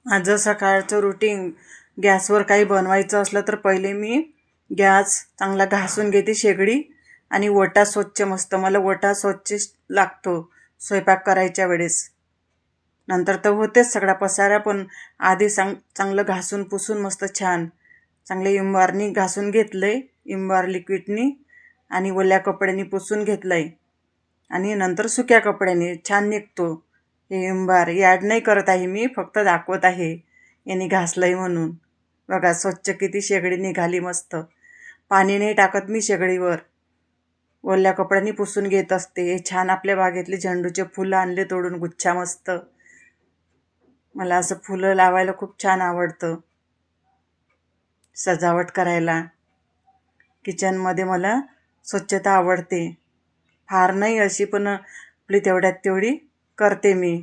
माझं सकाळचं रुटीन गॅसवर काही बनवायचं असलं तर पहिले मी गॅस चांगला घासून घेते शेगडी आणि ओटा स्वच्छ मस्त मला ओटा स्वच्छ लागतो स्वयंपाक करायच्या वेळेस. नंतर तर होतेच सगळा पसारा, पण आधी चांगलं घासून पुसून मस्त छान चांगले इंबारनी घासून घेतलं आहे, इंबार लिक्विडनी, आणि ओल्या कपड्यांनी पुसून घेतलं आहे. आणि नंतर सुक्या कपड्याने छान निघतो हे इंबार. ॲड नाही करत आहे मी, फक्त दाखवत आहे यांनी घासलं आहे म्हणून. बघा स्वच्छ किती शेगडी निघाली मस्त. पाणी नाही टाकत मी शेगडीवर, ओल्या कपड्यांनी पुसून घेत असते. हे छान आपल्या बागेतले झेंडूचे फुलं आणले तोडून गुच्छा मस्त. मला असं फुलं लावायला खूप छान आवडतं, सजावट करायला. किचनमध्ये मला स्वच्छता आवडते, फार नाही अशी, पण आपली तेवढ्यात तेवढी करते मी.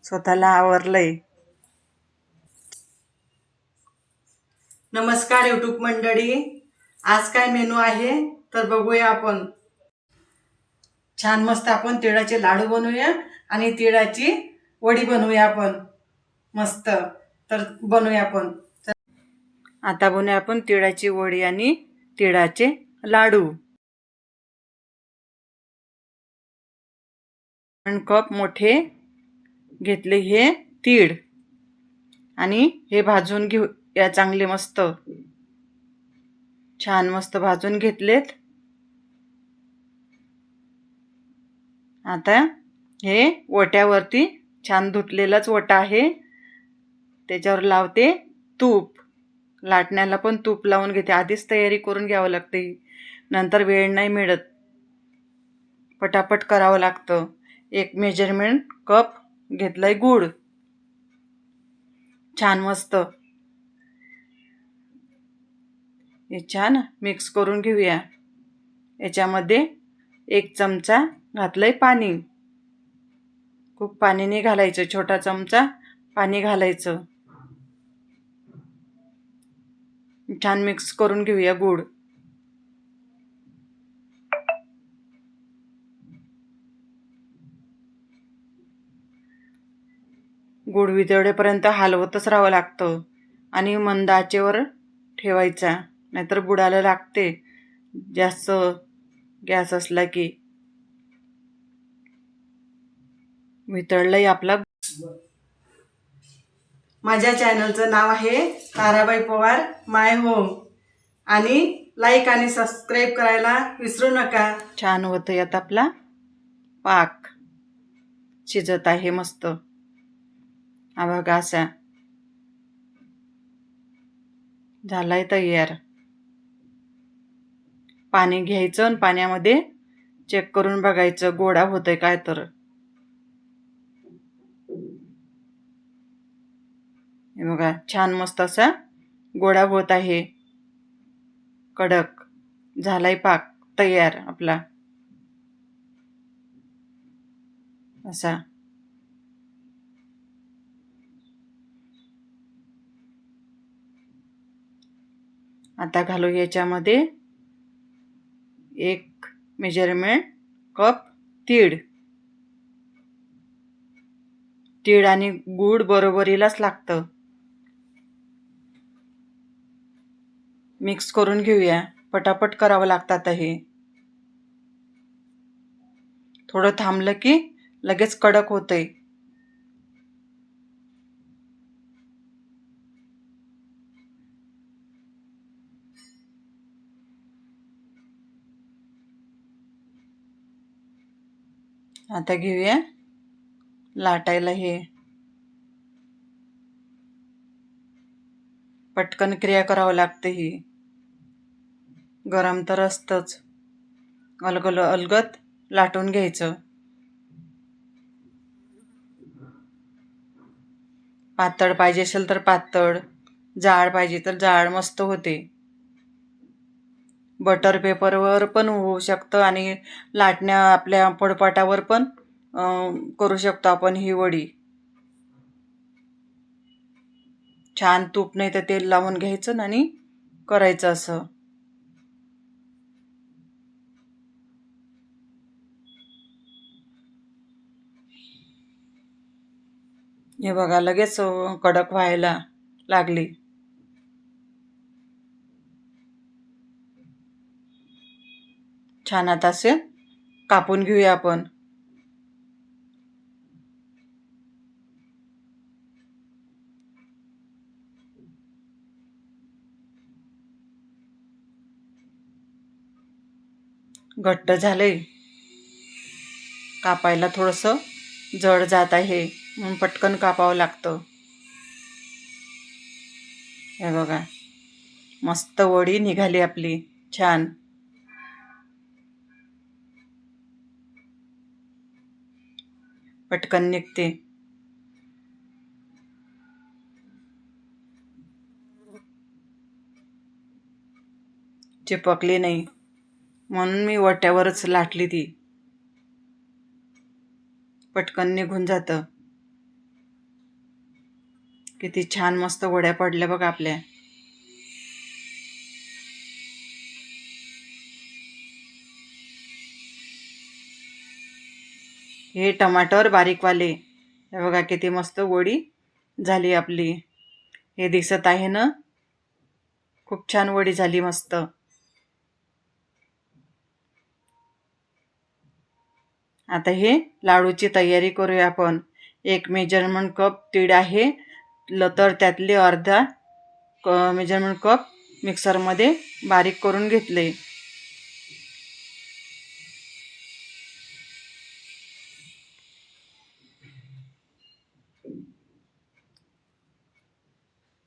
स्वतःला आवरलंय. नमस्कार यूट्यूब मंडळी, आज काय मेनू आहे तर बघूया आपण. छान मस्त आपण तिळाचे लाडू बनवूया आणि तिळाची वडी बनवूया आपण मस्त. तर बनवूया आपण. आता बनवूया आपण तिळाची वडी आणि तिळाचे लाडू. 1 कप मोठे घेतले हे तीळ आणि हे भाजून घेऊ या चांगले मस्त. छान मस्त भाजून घेतलेत. आता हे ओट्यावरती छान धुतलेलाच ओटा आहे, त्याच्यावर लावते तूप. लाटण्याला पण तूप लावून घेते. आधीच तयारी करून घ्यावं लागते, नंतर वेळ नाही मिळत, पटापट करावं लागतं. 1 मेजरमेंट कप घेतलाय गूळ. छान मस्त हे छान मिक्स करून घेऊया. याच्यामध्ये 1 चमचा घातलंय पाणी. खूप पाणी नाही घालायचं, छोटा चमचा पाणी घालायचं. छान मिक्स करून घेऊया गूळ. गूळ वितळेपर्यंत हलवतच राहावं लागतं आणि मंद आचेवर ठेवायचा, नाहीतर बुडाला लागते जास्त गॅस असला की. वितळलंय आपला. माझ्या चॅनलचं नाव आहे ताराबाई पवार माय होम, आणि लाईक आणि सबस्क्राईब करायला विसरू नका. छान होतंय आता आपला पाक, शिजत आहे मस्त. हा बघा असा झालाय तयार. पाणी घ्यायचं आणि पाण्यामध्ये चेक करून बघायचं गोडा होतंय काय तर. हे बघा छान मस्त असा गोडा होत आहे, कडक झालाय पाक तयार आपला असा. आता घालू याच्यामध्ये 1 मेजरमेंट कप तीळ. तीळ आणि गूळ बरोबरीलाच लागतं. मिक्स करून घेऊया, पटापट करावं लागतं हे. थोडं थांबलं की लगेच कडक होतंय. आता घेऊया लाटायला. हे पटकन क्रिया करावं लागते, ही गरम तर असतंच. अलगत लाटून घ्यायचं. पातळ पाहिजे असेल तर पातळ, जाड पाहिजे तर जाड मस्त होते. बटर पेपरवर पण होऊ शकतं आणि लाटण्या आपल्या पडपाटावर पण करू शकतो आपण ही वडी. छान तूप नाही तर तेल लावून घ्यायचं आणि करायचं असं. हे बघा लगेच कडक व्हायला लागली. छान. आता असे कापून घेऊया आपण. घट्ट झालंय, कापायला थोडंसं जड जात आहे म्हणून पटकन कापावं लागतं. हे बघा मस्त वडी निघाली आपली छान. पटकन निघते. चिपकली नाही म्हणून मी वट्यावरच लाटली ती. पटकन निघून जातं. किती छान मस्त वड्या पडल्या बघा आपल्या. हे टमाटर बारीकवाले. हे बघा किती मस्त वडी झाली आपली. हे दिसत आहे ना, खूप छान वडी झाली मस्त. आता हे लाडूची तयारी करूया आपण. 1 मेजरमेंट कप तीळ आहे, तर त्यातले अर्धा मेजरमेंट कप मिक्सरमध्ये बारीक करून घेतले.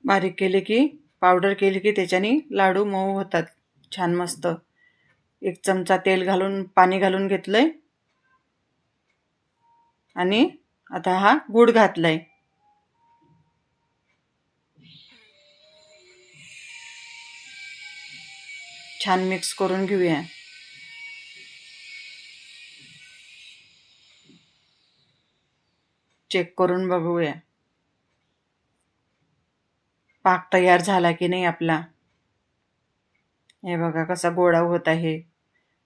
बारीक केले की पावडर केली की त्याच्याने लाडू मऊ होतात छान मस्त. 1 चमचा तेल घालून पाणी घालून घेतलंय आणि आता हा गूळ घातलाय. छान मिक्स करून घेऊया. चेक करून बघूया पाक तयार झाला की नाही आपला. हे बघा कसा गोळा होत आहे.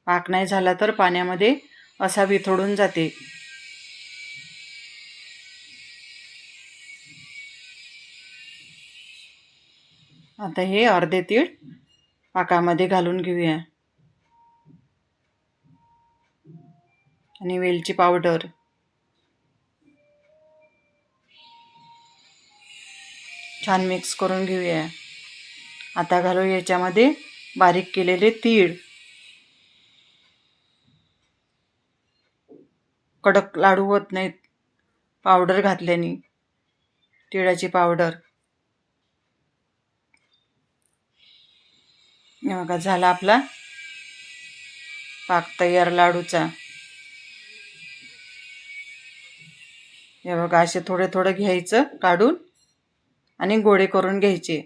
पाक नाही झाला तर पाण्यामध्ये असा विथळून जाते. आता हे अर्धे तीळ पाकामध्ये घालून घेऊया आणि वेलची पावडर. छान मिक्स करून घेऊया. आता घालू याच्यामध्ये बारीक केलेले तीळ. कडक लाडू होत नाहीत पावडर घातल्याने, तिळाची पावडर. हे बघा झाला आपला पाक तयार लाडूचा. हे बघा असे थोडे थोडे घ्यायचं काढून आणि गोळे करून घ्यायचे.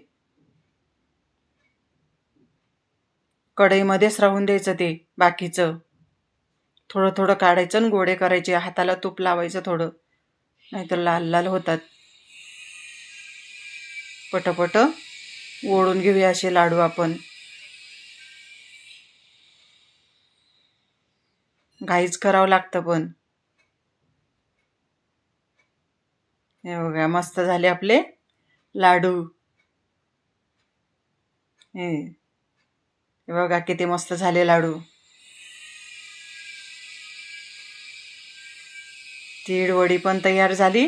कढईमध्येच राहून द्यायचं ते बाकीचं. थोडं थोडं काढायचं आणि गोळे करायचे. हाताला तूप लावायचं थोडं, नाहीतर लाल लाल होतात. पटपट ओढून घेऊया असे लाडू आपण. घाईच करावं लागतं पण. हे बघा मस्त झाले आपले लाडू. हे बघा किती मस्त झाले लाडू. तीळ वडी पण तयार झाली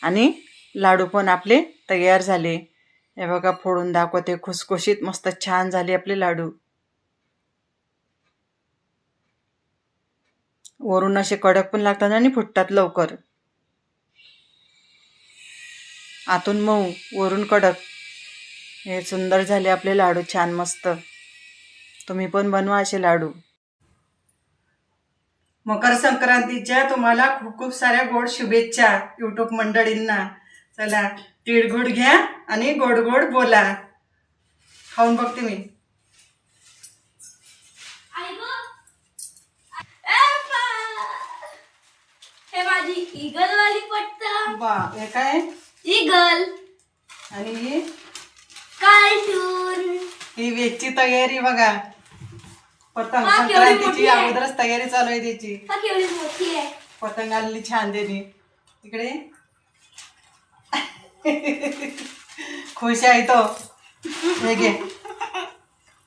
आणि लाडू पण आपले तयार झाले. हे बघा फोडून दाखवते. खुसखुशीत मस्त छान झाले आपले लाडू. वरून असे कडक पण लागतात आणि फुटतात लवकर. आतून मऊ वरून कडक. हे सुंदर झाले आपले लाडू छान मस्त. तुम्ही पण बनवा असे लाडू. मकर संक्रांतीच्या तुम्हाला खूप खूप साऱ्या गोड शुभेच्छा यूट्यूब मंडळींना. चला तिळगुळ घ्या आणि गोड गोड बोला. खाऊन बघते मी. हे माझी ईगल वाली पट्टा. बा हे काय ईगल आणि ही कार्टून. ही वेजची तयारी बघा. पतंग हा, केवढी संक्रांतीची मोठी आहे. अगोदरच तयारी चालू आहे त्याची. हा केवढी मोठी आहे. पतंग आलेली छान देणी. इकडे खुश आहे तो. हे घे.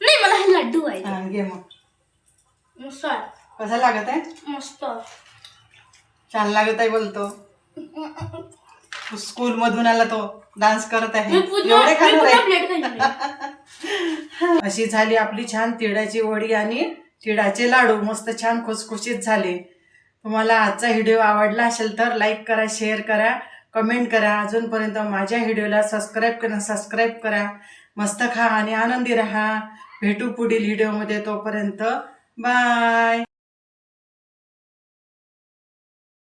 नाही मला हे लड्डू आहे. हा, घे मग. मस्त आहे. कसा लागत आहे? मस्त. छान लागत आहे बोलतो. स्कूल मधून आला तो डान्स करत आहे. एवढे खाणार आहे. प्लेट खाईल. अशी झाली आपली छान तिळाची वडी आणि तिळाचे लाडू. मस्त छान खुसखुशीत झाले. तुम्हाला आजचा व्हिडिओ आवडला असेल तर लाईक करा, शेअर करा, कमेंट करा. अजूनपर्यंत माझ्या व्हिडिओला सबस्क्राईब करा. मस्त खा आणि आनंदी राहा. भेटू पुढील व्हिडिओमध्ये. तोपर्यंत बाय.